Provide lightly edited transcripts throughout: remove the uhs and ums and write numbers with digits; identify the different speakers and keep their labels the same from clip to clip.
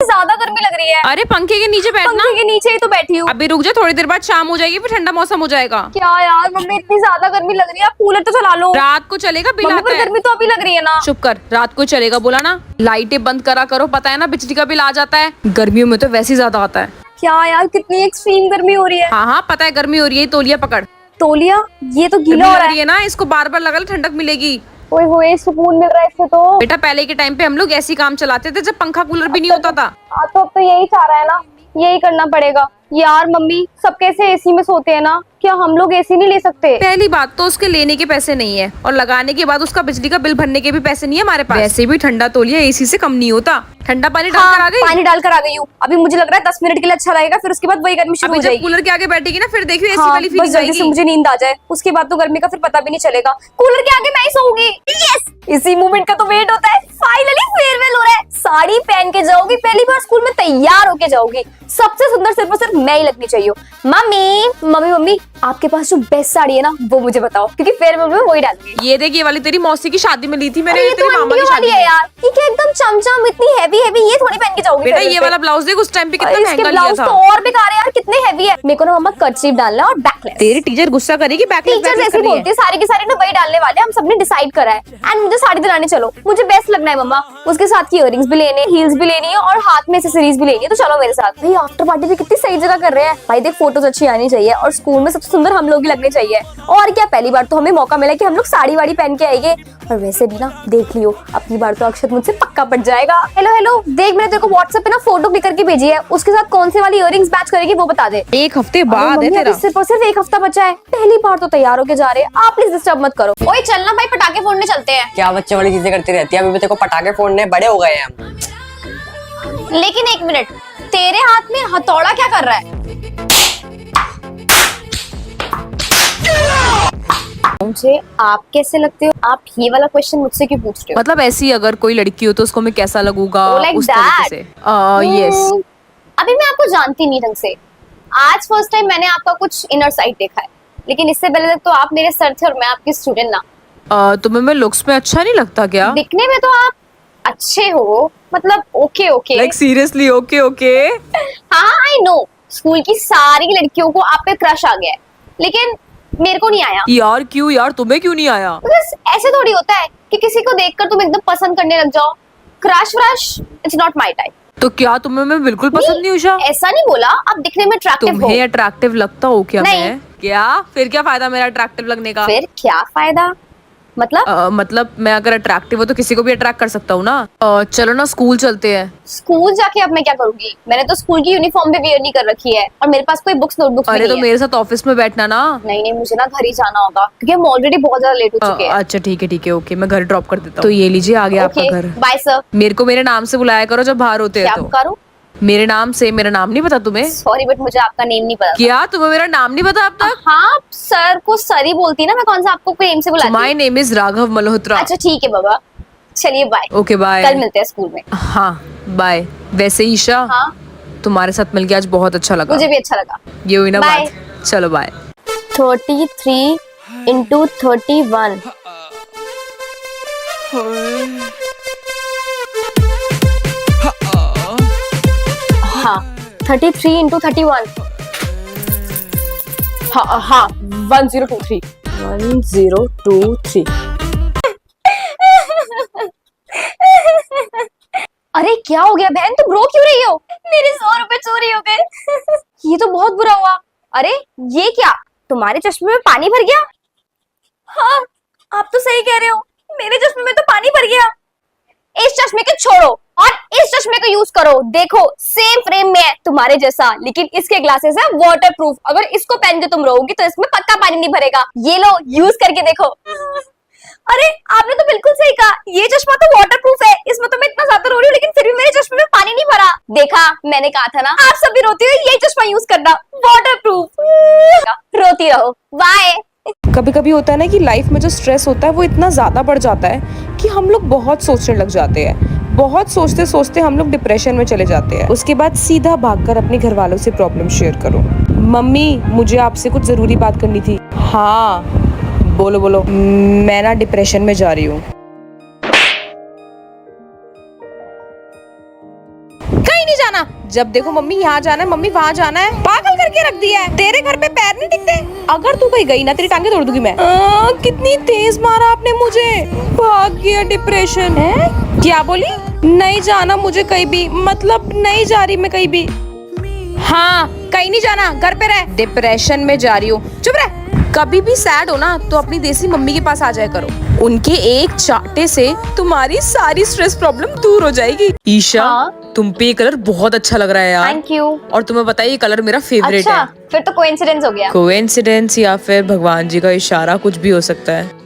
Speaker 1: ज्यादा गर्मी लग रही है।
Speaker 2: अरे पंखे के नीचे बैठना।
Speaker 1: पंखे के नीचे ही तो बैठी हूँ।
Speaker 2: अभी रुक जा, थोड़ी देर बाद शाम हो जाएगी, फिर ठंडा मौसम हो जाएगा।
Speaker 1: क्या यार मम्मी, इतनी ज्यादा गर्मी लग रही है, आप कूलर तो चला लो।
Speaker 2: रात को चलेगा, बिल
Speaker 1: मम्मी
Speaker 2: आता
Speaker 1: पर
Speaker 2: है।
Speaker 1: गर्मी तो अभी लग रही है ना।
Speaker 2: चुप कर, रात को चलेगा बोला ना। लाइटें बंद करा करो, पता है ना बिजली का बिल आ जाता है। गर्मियों में तो वैसे ही ज्यादा आता है।
Speaker 1: क्या यार, कितनी एक्सट्रीम गर्मी हो रही है।
Speaker 2: हाँ हाँ पता है गर्मी हो रही है, तौलिया पकड़।
Speaker 1: तौलिया? ये तो गीला
Speaker 2: गर्मी
Speaker 1: हो
Speaker 2: लग
Speaker 1: रहा
Speaker 2: रही है ना, इसको बार बार लगा ले, ठंडक मिलेगी।
Speaker 1: ओए होए, सुकून मिल रहा है इससे तो।
Speaker 2: बेटा पहले के टाइम पे हम लोग ऐसी काम चलाते थे जब पंखा कूलर भी नहीं होता था।
Speaker 1: तो अब तो यही चाह रहा है ना, यही करना पड़ेगा। यार मम्मी, सब कैसे एसी में सोते हैं ना, क्या हम लोग एसी नहीं ले सकते?
Speaker 2: पहली बात तो उसके लेने के पैसे नहीं है, और लगाने के बाद उसका बिजली का बिल भरने के भी पैसे नहीं है हमारे पास। वैसे भी ठंडा तौलिया एसी से कम नहीं होता। ठंडा पानी डालकर आ गई।
Speaker 1: पानी डालकर आ गई हूँ। अभी मुझे लग रहा है 10 मिनट के लिए अच्छा लगेगा, फिर उसके बाद वही गर्मी शुरू हो
Speaker 2: जब
Speaker 1: जाएगी।
Speaker 2: कूलर के आगे बैठेगी ना, फिर देखियो एसी
Speaker 1: हाँ,
Speaker 2: वाली
Speaker 1: बस
Speaker 2: फीलिंग
Speaker 1: जल्दी से
Speaker 2: आएगी।
Speaker 1: मुझे नींद आ जाए, उसके बाद तो गर्मी का फिर पता भी नहीं चलेगा। कूलर के आगे मैं ही सोऊंगी। यस, इसी मोमेंट का तो वेट होता है। फाइनली फेयरवेल हो रहा है। साड़ी पहन के जाओगी, पहली बार स्कूल में तैयार होके जाओगी। सबसे सुंदर सिर्फ और सिर्फ मैं ही लगनी चाहिए। मम्मी मम्मी मम्मी, आपके पास जो बेस्ट साड़ी है ना, वो मुझे बताओ, क्योंकि फेयरवेल में वही डालूंगी।
Speaker 2: ये देख, ये वाली तेरी मौसी की शादी में ली थी मैंने,
Speaker 1: ये
Speaker 2: तेरी
Speaker 1: तो
Speaker 2: मामा की
Speaker 1: आंटियों
Speaker 2: शादी
Speaker 1: वाली है
Speaker 2: में।
Speaker 1: यार, ये क्या एकदम चमचम, इतनी हैवी हैवी, ये थोड़ी पहन के जाओगी।
Speaker 2: बेटा
Speaker 1: फेयरवेल
Speaker 2: ये
Speaker 1: पे।
Speaker 2: वाला ब्लाउज देख, उस टाइम पे कितना
Speaker 1: और इसके
Speaker 2: महंगा लिया
Speaker 1: ब्लाउज
Speaker 2: था।
Speaker 1: तो और बेकार है यार, कितने हैवी है। मेरे को ना मम्मा कर्चीफ डालना और बैकलेस।
Speaker 2: तेरी टीचर गुस्सा करेगी, बैकलेस
Speaker 1: टीचर जैसे बोलती है, सारी की सारी ना वही डालने वाले, हम सबने डिसाइड करा है। एंड मुझे साड़ी दिलाने चलो, मुझे बेस्ट लगना है मम्मा। उसके साथ की इयररिंग्स भी लेने, हील्स भी लेनी है और हाथ में एक्सेसरीज भी लेनी है, तो चलो मेरे साथ। भाई आफ्टर पार्टी भी कितनी सही जगह कर रहे हैं भाई, देख फोटोज अच्छी आनी चाहिए और स्कूल में सबसे सुंदर हम लोग ही लगने चाहिए। और क्या, पहली बार तो हमें मौका मिला कि हम लोग साड़ी वाड़ी पहन के आएंगे। और वैसे भी ना देख लियो, अपनी बार तो अक्षत मुझसे पक्का पड़ जाएगा। हेलो हेलो, देख मैंने तेरे को व्हाट्सएप पे ना फोटो क्लिक करके भेजी है, उसके साथ कौन से वाली इयररिंग्स मैच करेगी वो बता दे।
Speaker 2: एक हफ्ते बाद है तेरा।
Speaker 1: सिर्फ और सिर्फ एक हफ्ता बचा है, पहली बार तो तैयार होके जा रहे हैं, आप प्लीज डिस्टर्ब मत करो। ओए चलना भाई, पटाखे फोड़ने चलते हैं।
Speaker 3: क्या बच्चे वाली चीजें करती रहती है, अभी भी तेरे को पटाखे फोड़ने बड़े हो गए हैं हम।
Speaker 1: लेकिन एक मिनट, तेरे हाथ में हथौड़ा क्या कर रहा है? मुझे आप कैसे लगते हो? आप ये वाला क्वेश्चन मुझसे क्यों पूछ रहे हो?
Speaker 2: मतलब ऐसी अगर कोई लड़की हो तो उसको मैं कैसा लगूंगा,
Speaker 1: Oh, like
Speaker 2: उस तरीके से। यस।
Speaker 1: अभी मैं आपको जानती नहीं ढंग से, आज फर्स्ट टाइम मैंने आपका कुछ इनर साइड देखा है, लेकिन इससे पहले तक तो आप मेरे सर थे और मैं आपकी स्टूडेंट ना।
Speaker 2: तुम्हें मैं लुक्स में अच्छा नहीं लगता क्या?
Speaker 1: दिखने में तो आप अच्छे हो, मतलब okay okay.
Speaker 2: Like seriously okay okay.
Speaker 1: हाँ आई नो, स्कूल की सारी लड़कियों को आप पे क्रश आ गया है, लेकिन मेरे को नहीं आया।
Speaker 2: यार क्यों यार, तुम्हें क्यों नहीं आया?
Speaker 1: बस ऐसे थोड़ी होता है कि किसी को देखकर तुम एकदम पसंद करने लग जाओ। क्रश व्रश, इट्स नॉट माय टाइप।
Speaker 2: तो क्या तुम्हें मैं बिल्कुल पसंद नहीं, उषा?
Speaker 1: ऐसा नहीं बोला, आप दिखने में अट्रैक्टिव हो।
Speaker 2: तुम्हें अट्रैक्टिव लगता हो क्या
Speaker 1: नहीं।
Speaker 2: मैं? क्या फिर क्या फायदा मेरा अट्रैक्टिव लगने का?
Speaker 1: फिर क्या फायदा?
Speaker 2: मतलब मैं अगर अट्रैक्टिव हो तो किसी को भी अट्रैक्ट कर सकता हूँ ना। चलो ना स्कूल चलते हैं।
Speaker 1: स्कूल जाके अब मैं क्या करूंगी? मैंने तो स्कूल की यूनिफॉर्म भी वेयर नहीं कर रखी है और मेरे पास कोई बुक्स नोटबुक्स भी
Speaker 2: अरे
Speaker 1: नहीं
Speaker 2: तो
Speaker 1: है।
Speaker 2: मेरे साथ ऑफिस में बैठना ना।
Speaker 1: नहीं नहीं, मुझे ना घर ही जाना होगा क्योंकि हम ऑलरेडी बहुत ज्यादा लेट हो चुके हैं।
Speaker 2: अच्छा ठीक है ओके, मैं घर ड्रॉप कर देता हूँ। तो ये लीजिए आ गया आपका घर।
Speaker 1: Bye sir.
Speaker 2: मेरे को मेरे नाम से बुलाया करो जब बाहर होते
Speaker 1: क्या
Speaker 2: हैं तो।
Speaker 1: करूं?
Speaker 2: मेरे नाम से। मेरा नाम नहीं पता तुम्हें?
Speaker 1: सॉरी बट मुझे आपका नेम नहीं पता।
Speaker 2: क्या तुम्हें मेरा नाम नहीं पता अब तक?
Speaker 1: हाँ, सर को सर ही बोलती ना, मैं कौन सा आपको नेम से बुलाती?
Speaker 2: My name is Raghav Malhotra.
Speaker 1: अच्छा ठीक है बाबा, चलिए बाय।
Speaker 2: Okay bye.
Speaker 1: कल मिलते हैं स्कूल में।
Speaker 2: हाँ बाय। वैसे ईशा,
Speaker 1: हाँ
Speaker 2: तुम्हारे साथ मिलके आज बहुत अच्छा लगा।
Speaker 1: मुझे भी अच्छा लगा।
Speaker 2: ये हुई ना
Speaker 1: Bye.
Speaker 2: बात। चलो बाय।
Speaker 1: 33 into 31। हाँ 33 into 31। हाँ 1023। 1023। अरे क्या हो गया बहन, तुम रो क्यों रही हो? मेरे 100 रुपए चोरी हो गए। ये तो बहुत बुरा हुआ। अरे ये क्या, तुम्हारे चश्मे में पानी भर गया? हाँ आप तो सही कह रहे हो, मेरे चश्मे में तो पानी भर गया। इस चश्मे को छोड़ो और इस चश्मे को यूज करो। देखो सेम फ्रेम में है तुम्हारे जैसा, लेकिन इसके ग्लासेस है वाटर प्रूफ। अगर इसको पहन के तुम रहोगी तो इसमें पक्का पानी नहीं भरेगा। ये लो यूज करके देखो। अरे आपने तो बिल्कुल सही कहा, ये चश्मा तो वाटर प्रूफ है। इसमें तो मैं इतना ज्यादा रो रही हूँ लेकिन फिर भी मेरे चश्मे में पानी नहीं भरा। देखा, मैंने कहा था ना, आप सब भी रोती हो, यही चश्मा यूज करना, वाटर प्रूफ। रोती रहो, बाय।
Speaker 2: कभी कभी होता है ना कि लाइफ में जो स्ट्रेस होता है वो इतना ज़्यादा बढ़ जाता है कि हम लोग बहुत सोचने लग जाते हैं। बहुत सोचते सोचते हम लोग डिप्रेशन में चले जाते हैं। उसके बाद सीधा भागकर अपने घर वालों से प्रॉब्लम शेयर करो। मम्मी मुझे आपसे कुछ ज़रूरी बात करनी थी। हाँ बोलो बोलो। मैं ना डिप्रेशन में जा रही हूँ। कहीं नहीं जाना, जब देखो मम्मी यहाँ जाना है, मम्मी वहाँ जाना है, पागल करके रख दिया है। तेरे घर पे पैर नहीं टिकते। अगर तू कहीं गई ना तेरी टांगे तोड़ दूंगी मैं। कितनी तेज मारा आपने मुझे, भाग गया। डिप्रेशन है क्या? बोली नहीं जाना मुझे कहीं भी, मतलब नहीं जा रही मैं कहीं भी। हाँ कहीं नहीं जाना, घर पे रह। डिप्रेशन में जा रही हूँ, चुप रह। कभी भी सैड हो ना तो अपनी देसी मम्मी के पास आ जाया करो, उनके एक चाटे से तुम्हारी सारी स्ट्रेस प्रॉब्लम दूर हो जाएगी। ईशा
Speaker 1: हाँ?
Speaker 2: तुम पे ये कलर बहुत अच्छा लग रहा है यार।
Speaker 1: Thank you.
Speaker 2: और तुम्हें पता है ये कलर मेरा फेवरेट
Speaker 1: अच्छा,
Speaker 2: है।
Speaker 1: फिर तो कोइंसिडेंस हो गया।
Speaker 2: कोइंसिडेंस या फिर भगवान जी का इशारा, कुछ भी हो सकता है।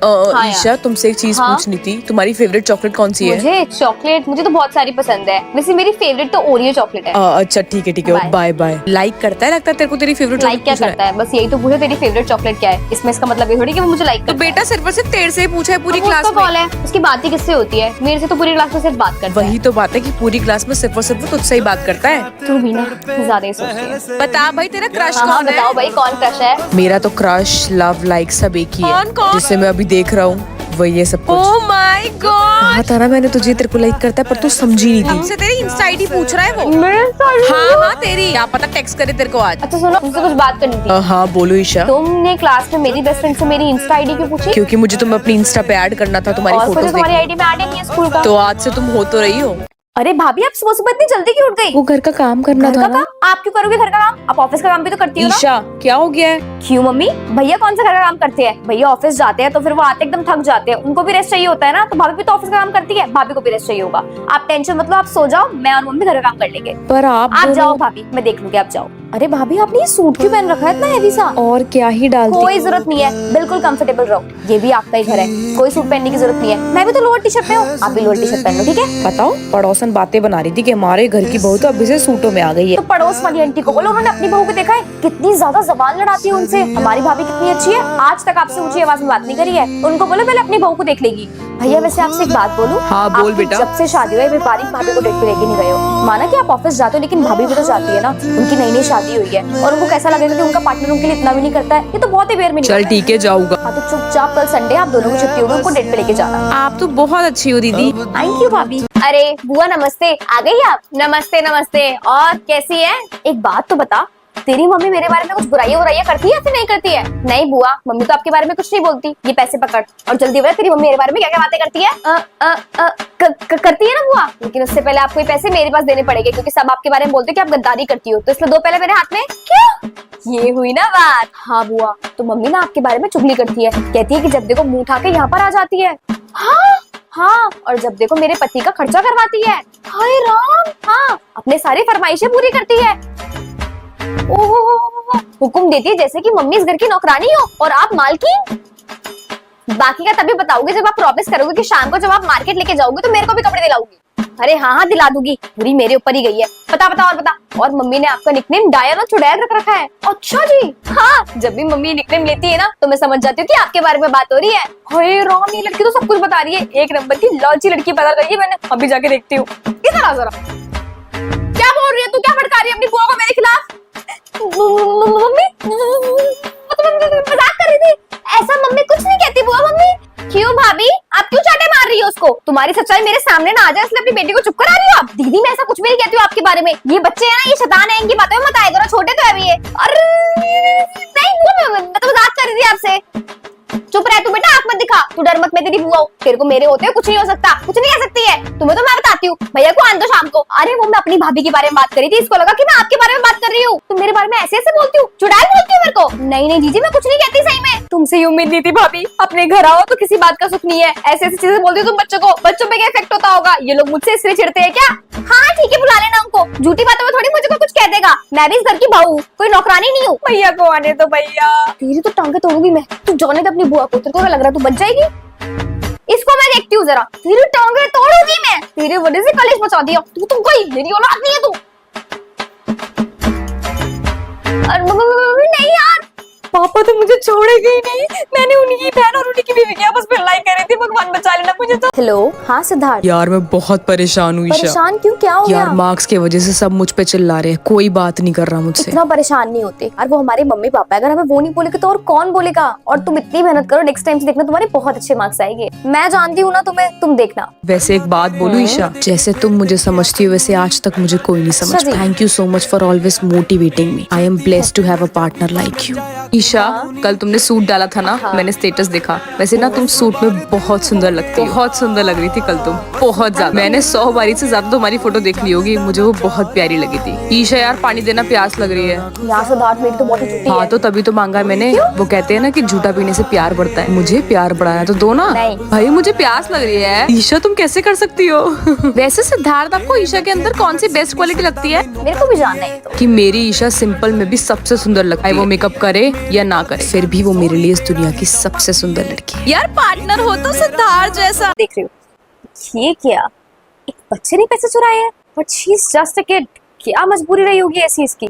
Speaker 1: हाँ
Speaker 2: ईशा तुमसे एक चीज
Speaker 1: हाँ?
Speaker 2: पूछनी थी, तुम्हारी फेवरेट चॉकलेट कौन सी है?
Speaker 1: मुझे चॉकलेट, मुझे तो बहुत सारी पसंद है, वैसे मेरी फेवरेट तो ओरियो चॉकलेट है।
Speaker 2: अच्छा ठीक है
Speaker 1: Bye.
Speaker 2: Bye bye. लाइक करता है लगता है तेरे को तेरी फेवरेट
Speaker 1: लाइक क्या करता है? बस यही तो पूछा तेरी फेवरेट चॉकलेट क्या है, इसमें इसका मतलब ये थोड़ी कि वो मुझे लाइक
Speaker 2: तो बेटा सिर्फ और सिर्फ तेरे से ही पूछा है पूरी क्लास में।
Speaker 1: कॉल है, उसकी बात ही किससे होती है? मेरे से तो पूरी क्लास में सिर्फ बात करता है।
Speaker 2: वही तो बात है कि पूरी क्लास में सिर्फ और सिर्फ वो तुझसे ही बात करता है।
Speaker 1: तू भी ना ज्यादा ही सोचती है।
Speaker 2: बता भाई तेरा क्रश
Speaker 1: हाँ
Speaker 2: कौन है?
Speaker 1: बताओ भाई, कौन क्रश है?
Speaker 2: मेरा तो क्रश लव लाइक सब एक ही है,
Speaker 1: कौन?
Speaker 2: जिसे मैं अभी देख रहा हूँ वही है सब कुछ।
Speaker 1: ओह माय गॉड,
Speaker 2: कहा था ना मैंने तुझे, तेरे को लाइक करता है पर तू समझी नहीं थी। हमसे तेरी इंस्टा आईडी पूछ रहा है वो। हाँ तेरी, क्या पता टेक्स्ट करे तेरे को आज।
Speaker 1: अच्छा सुनो, तुमसे कुछ बात करनी थी।
Speaker 2: हाँ बोलो ईशा।
Speaker 1: तुमने क्लास में मेरी बेस्ट फ्रेंड से मेरी इंस्टा आईडी क्यों पूछी?
Speaker 2: क्योंकि मुझे तुम्हें अपनी इंस्टा पे ऐड करना था, तुम्हारी
Speaker 1: और फिर
Speaker 2: फोटोज
Speaker 1: तुम्हारी
Speaker 2: देखनी।
Speaker 1: आईडी में ऐड ही नहीं है स्कूल का।
Speaker 2: तो आज से तुम हो तो रही हो।
Speaker 1: अरे भाभी, आप सुबह सुबह इतनी जल्दी क्यों उठ गई?
Speaker 2: वो घर का काम करना
Speaker 1: घर
Speaker 2: था
Speaker 1: का
Speaker 2: ना।
Speaker 1: काम आप क्यों करोगे? घर का काम आप ऑफिस का काम भी तो करती हो ना।
Speaker 2: ईशा क्या हो गया है?
Speaker 1: क्यों मम्मी? भैया कौन सा घर का काम करते हैं? भैया ऑफिस जाते हैं तो फिर वो आते एकदम थक जाते हैं, उनको भी रेस्ट चाहिए होता है ना। तो भाभी भी तो ऑफिस का काम करती है, भाभी को भी रेस्ट चाहिए होगा। आप टेंशन मतलब आप सो जाओ, मैं और मम्मी घर का काम कर लेंगे।
Speaker 2: पर आप
Speaker 1: जाओ भाभी, मैं देख लूंगी, आप जाओ। अरे भाभी, आपने ये सूट क्यों पहन रखा है इतना हैवी सा?
Speaker 2: और क्या ही डालती।
Speaker 1: कोई जरूरत नहीं है, बिल्कुल कंफर्टेबल रहो, ये भी आपका ही घर है, कोई सूट पहनने की जरूरत नहीं है। मैं भी तो लोअर टी शर्ट में हूँ, आप भी लोअर टी शर्ट पहन लो, ठीक है?
Speaker 2: बताओ, पड़ोसन बातें बना रही थी कि हमारे घर की बहू तो अभी से सूटों में आ गई है।
Speaker 1: तो पड़ोस वाली आंटी को बोलो, उन्होंने अपनी बहू को देखा है कितनी ज्यादा जबान लड़ाती है उनसे। हमारी भाभी कितनी अच्छी है, आज तक आपसे ऊंची आवाज में बात नहीं करी है। उनको बोलो पहले अपनी बहू को देख लेगी। भैया वैसे आपसे एक बात बोलूं?
Speaker 2: हाँ, बोल
Speaker 1: आपकी
Speaker 2: बेटा।
Speaker 1: जब से शादी हुई है बारीक भाभी को डेट पे लेके नहीं गए हो। माना कि आप ऑफिस जाते हो, लेकिन भाभी भी तो जाती है ना, उनकी नई नई शादी हुई है और उनको कैसा लगेगा कि उनका पार्टनर उनके लिए इतना भी नहीं करता है। ये तो बहुत ही बेर में
Speaker 2: चल ठीक है जाऊंगा।
Speaker 1: हाँ तो चुपचाप कल संडे आप दोनों को छुट्टी होगी, उनको डेट पे लेके जाना।
Speaker 2: आप तो बहुत अच्छी हो दीदी।
Speaker 1: थैंक यू भाभी। अरे बुआ नमस्ते, आ गई आप? नमस्ते नमस्ते, और कैसी है? एक बात तो बता, तेरी मम्मी मेरे बारे में कुछ बुराइयां करती है या फिर नहीं करती है? नहीं बुआ, मम्मी तो आपके बारे में कुछ नहीं बोलती। ये पैसे पकड़ और जल्दी बता, तेरी मम्मी मेरे बारे में क्या क्या बातें करती है? करती है ना बुआ, लेकिन उससे पहले आपको ये पैसे मेरे पास देने पड़ेंगे, क्योंकि सब आपके बारे में बोलते हैं कि आप गद्दारी करती हो, तो इसलिए दो पहले मेरे हाथ में। क्या ये हुई ना बात? हाँ बुआ, तो मम्मी ना आपके बारे में चुगली करती है, कहती है कि जब देखो मुंह उठा के यहाँ पर आ जाती है। हाँ, और जब देखो मेरे पति का खर्चा करवाती है। हाय राम, हाँ, अपने सारी फरमाइशें पूरी करती है। ओह, हुक्म देती है जैसे कि मम्मी इस घर की नौकरानी हो और आप मालकिन। बाकी का तभी बताओगे जब आप प्रॉमिस करोगे कि शाम को जब आप मार्केट लेके जाओगे तो मेरे को भी कपड़े दिलाओगी। अरे हाँ हाँ दिला दूंगी, पूरी मेरे ऊपर ही गई है। बता बता और बता। और मम्मी ने आपका निकनेम डायन और चुड़ैल रख रखा है। अच्छा जी। हाँ, जब भी मम्मी निकनेम लेती है ना तो मैं समझ जाती हूँ कि आपके बारे में बात हो रही है। हाय राम, ये लड़की तो सब कुछ बता रही है, एक नंबर की लॉची लड़की पता करी है मैंने। अभी जाके देखती हूँ। इधर आ जरा। क्या बोल रही है तू? क्या भड़का रही है अपनी बुआ को मेरे खिलाफ? मम्मी मजाक कर रही थी, ऐसा मम्मी कुछ नहीं कहती बुआ। मम्मी क्यों भाभी, आप क्यों चाटे मार रही हो उसको? तुम्हारी सच्चाई मेरे सामने ना आ जाए इसलिए अपनी बेटी को चुप करा रही हो आप। दीदी मैं ऐसा कुछ भी नहीं कहती हूँ आपके बारे में, ये बच्चे हैं ना, ये शैतान है, इनकी बातों में मत आया करो, छोटे तो है अभी ये। अरे नहीं बुआ, मैं तो मजाक कर रही थी आपसे। चुप रह तू बेटा, आंख मत दिखा, तू डर मत, मैं तेरी बुआ हूँ, तेरे को मेरे होते कुछ नहीं हो सकता, कुछ नहीं कह सकती है। तुम्हें तो मैं बताती हूँ, भैया को आन दो शाम को। अरे वो मैं अपनी भाभी के बारे में बात करी थी, इसको लगा कि मैं आपके बारे में बात कर रही हूँ। तुम मेरे बारे में ऐसे ऐसे बोलती हूँ, चुड़ैल बोलती हूँ मेरे को? नहीं नहीं जीजी, मैं कुछ नहीं कहती सही में। तुमसे ही उम्मीद नहीं थी भाभी, अपने घर आओ तो किसी बात का सुख नहीं है, ऐसे ऐसी चीजें बोलती हो तुम बच्चों को। बच्चों पे क्या इफेक्ट होता होगा? ये लोग मुझसे इसलिए चिढ़ते हैं क्या? हाँ ठीक है, बुला लेना उनको, झूठी बातों में थोड़ी मुझे कोई कुछ कह देगा। मैं भी इस घर की बहू, कोई नौकरानी नहीं हूँ। भैया को आने दो भैया, तेरी तो टांगे तोड़ूंगी मैं। तू जाने दे अपनी बुआ को, तेरे को लग रहा है तू बच जाएगी? इसको मैं देखती हूँ जरा, तेरी टांगे तोड़ूंगी मैं, तेरे वजह से कलेश मचा दिया तू। तुम कोई मेरी औलाद नहीं है तू। नहीं यार, पापा तो मुझे छोड़ेंगे ही नहीं। मैंने उन्हीं की बहन और उन्हीं की बीवी की आपस में लड़ाई करी थी। भगवान बचा लेना मुझे तो। हेलो, हाँ सिद्धार्थ।
Speaker 2: यार मैं बहुत परेशान हूँ ईशा।
Speaker 1: परेशान क्यों, क्या हो
Speaker 2: यार
Speaker 1: गया?
Speaker 2: मार्क्स की वजह से सब मुझ पे चिल्ला रहे हैं, कोई बात नहीं कर रहा मुझसे।
Speaker 1: इतना परेशान नहीं होते और वो हमारे मम्मी पापा है। अगर हमें वो नहीं बोलेंगे तो और कौन बोलेगा? और तुम इतनी मेहनत करो, नेक्स्ट टाइम से देखना तुम्हारे बहुत अच्छे मार्क्स आएंगे। मैं जानती हूँ ना तुम्हें, तुम देखना।
Speaker 2: वैसे एक बात बोलूं ईशा, जैसे तुम मुझे समझती हो वैसे आज तक मुझे कोई नहीं समझ।
Speaker 1: जी।
Speaker 2: Thank you so much for always motivating me. I am blessed to have a partner like you. Isha, कल तुमने सूट डाला था ना, मैंने स्टेटस देखा। वैसे ना तुम सूट में बहुत सुंदर लगती हो, बहुत सुंदर लग रही थी कल तुम, बहुत ज्यादा। मैंने 100 बारी से ज्यादा तुम्हारी फोटो देख ली होगी, मुझे वो बहुत प्यारी लगी थी। ईशा यार पानी देना, प्यास लग रही है।
Speaker 1: यहाँ सिद्धार्थ, मेरी तो बहुत छुट्टी
Speaker 2: हाँ
Speaker 1: है।
Speaker 2: तो तभी तो मांगा है मैंने। वो कहते हैं ना कि झूठा पीने से प्यार बढ़ता है, मुझे प्यार बढ़ाना तो दो ना।
Speaker 1: नहीं।
Speaker 2: भाई मुझे प्यास लग रही है। ईशा तुम कैसे कर सकती हो? वैसे सिद्धार्थ, आपको ईशा के अंदर कौन सी बेस्ट क्वालिटी लगती है?
Speaker 1: मेरे को भी जानना है तो।
Speaker 2: कि मेरी ईशा सिंपल में भी सबसे सुंदर लगती है। वो मेकअप करे या ना करे, फिर भी वो मेरे लिए इस दुनिया की सबसे सुंदर लड़की। यार पार्टनर हो तो सिद्धार्थ जैसा।
Speaker 1: देख रही हूँ ये क्या, एक बच्चे ने पैसे चुराए हैं, but she is just a kid. क्या मजबूरी रही होगी ऐसी इसकी।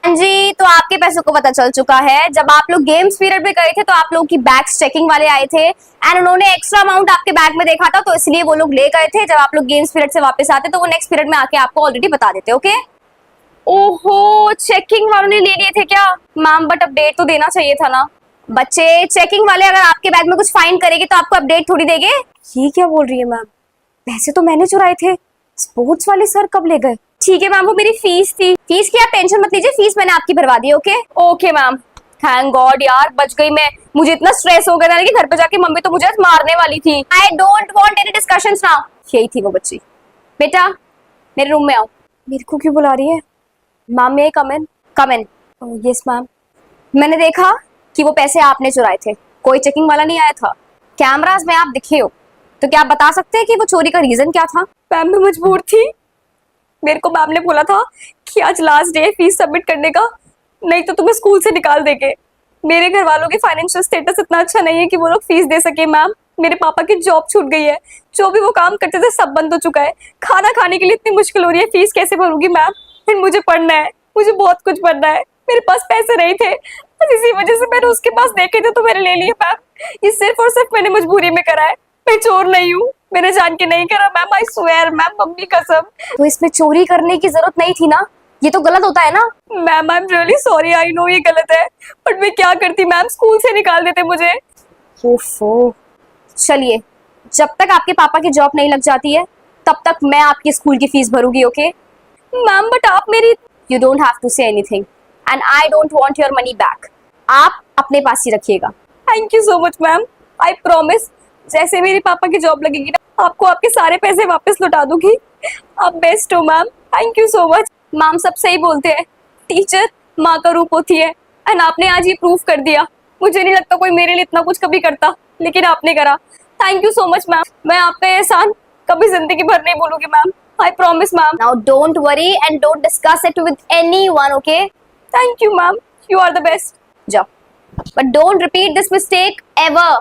Speaker 1: हाँ जी, तो आपके पैसों को पता चल चुका है। जब आप लोग गेम्स पीरियड में गए थे तो आप लोगों की बैग्स चेकिंग वाले आए थे एंड उन्होंने एक्स्ट्रा अमाउंट आपके बैग में देखा था, तो इसलिए वो लोग ले गए थे। जब आप लोग गेम्स पीरियड से वापस आते तो वो नेक्स्ट पीरियड में आके आपको ऑलरेडी बता देते। ओके। ओहो, चेकिंग वालों ने ले लिए थे क्या? मैम बट अपडेट तो देना चाहिए था ना। बच्चे, चेकिंग वाले अगर आपके बैग में कुछ फाइंड करेंगे तो आपको अपडेट थोड़ी देंगे। ये क्या बोल रही है मैम? पैसे तो मैंने चुराए थे, स्पोर्ट्स वाले सर कब ले गए? ठीक है मैम, वो मेरी फीस थी। फीस की आप टेंशन मत लीजिए, फीस मैंने आपकी भरवा दी। Okay okay ma'am, thank god यार, बच गई मैं। मुझे इतना स्ट्रेस हो गया था कि घर पे जाके मम्मी तो मुझे मारने वाली थी। आई don't want any discussions now. यही थी वो बच्ची। बेटा मेरे रूम में आओ। मेरे को क्यों बुला रही है? Ma'am may I come in? Come in. Yes ma'am. मैंने देखा कि वो पैसे आपने चुराए थे, कोई चेकिंग वाला नहीं आया था। कैमरास में आप दिखे हो, तो क्या आप बता सकते हैं कि वो चोरी का रीजन क्या था? मैम मैं मजबूर थी। मेरे को मैम ने बोला था कि आज लास्ट डे फीस सबमिट करने का, नहीं तो तुम्हें स्कूल से निकाल देंगे। मेरे घर वालों की फाइनेंशियल स्टेटस इतना अच्छा नहीं है कि वो लोग फीस दे सके। मैम मेरे पापा की जॉब छूट गई है, जो भी वो काम करते थे सब बंद हो चुका है। खाना खाने के लिए इतनी मुश्किल हो रही है, फीस कैसे भरूंगी मैम? फिर मुझे पढ़ना है, मुझे बहुत कुछ पढ़ना है। मेरे पास पैसे नहीं थे, बस इसी वजह से मैंने उसके पास देखे थे तो मैंने ले लिए मैम। ये सिर्फ और सिर्फ मैंने मजबूरी में करा है, मैं चोर नहीं हूँ, मैंने जान के नहीं करा ma'am. I swear ma'am, mummy कसम। तो इसमें चोरी करने की जरूरत नहीं थी ना, ये तो गलत होता है ना। Ma'am I am really sorry, I know ये गलत है, बट मैं क्या करती मैम, स्कूल से निकाल देते मुझे। ओफो, चलिए जब तक आपके पापा की जॉब नहीं लग जाती है तब तक मैं आपकी स्कूल की फीस भरूंगी। ओके मैम बट आप मेरी। You don't have to say anything and I don't want your money back. आप अपने पास ही रखिएगा। Thank you so much ma'am, I promise जैसे मेरे पापा की जॉब लगेगी ना, आपको आपके सारे पैसे वापस लौटा दूंगी। आप बेस्ट हो ma'am, thank you so much. Ma'am सब सही बोलते हैं, टीचर माँ का रूप होती है एंड आपने आज ये प्रूफ कर दिया। मुझे नहीं लगता कोई मेरे लिए इतना कुछ कभी करता, लेकिन आपने करा। Thank you so much ma'am, मैं आपका एहसान कभी जिंदगी भर नहीं भूलूंगी ma'am, I promise ma'am. Now don't worry and don't discuss it with anyone. Okay thank you ma'am, you are the best. जाओ, but don't repeat this mistake ever.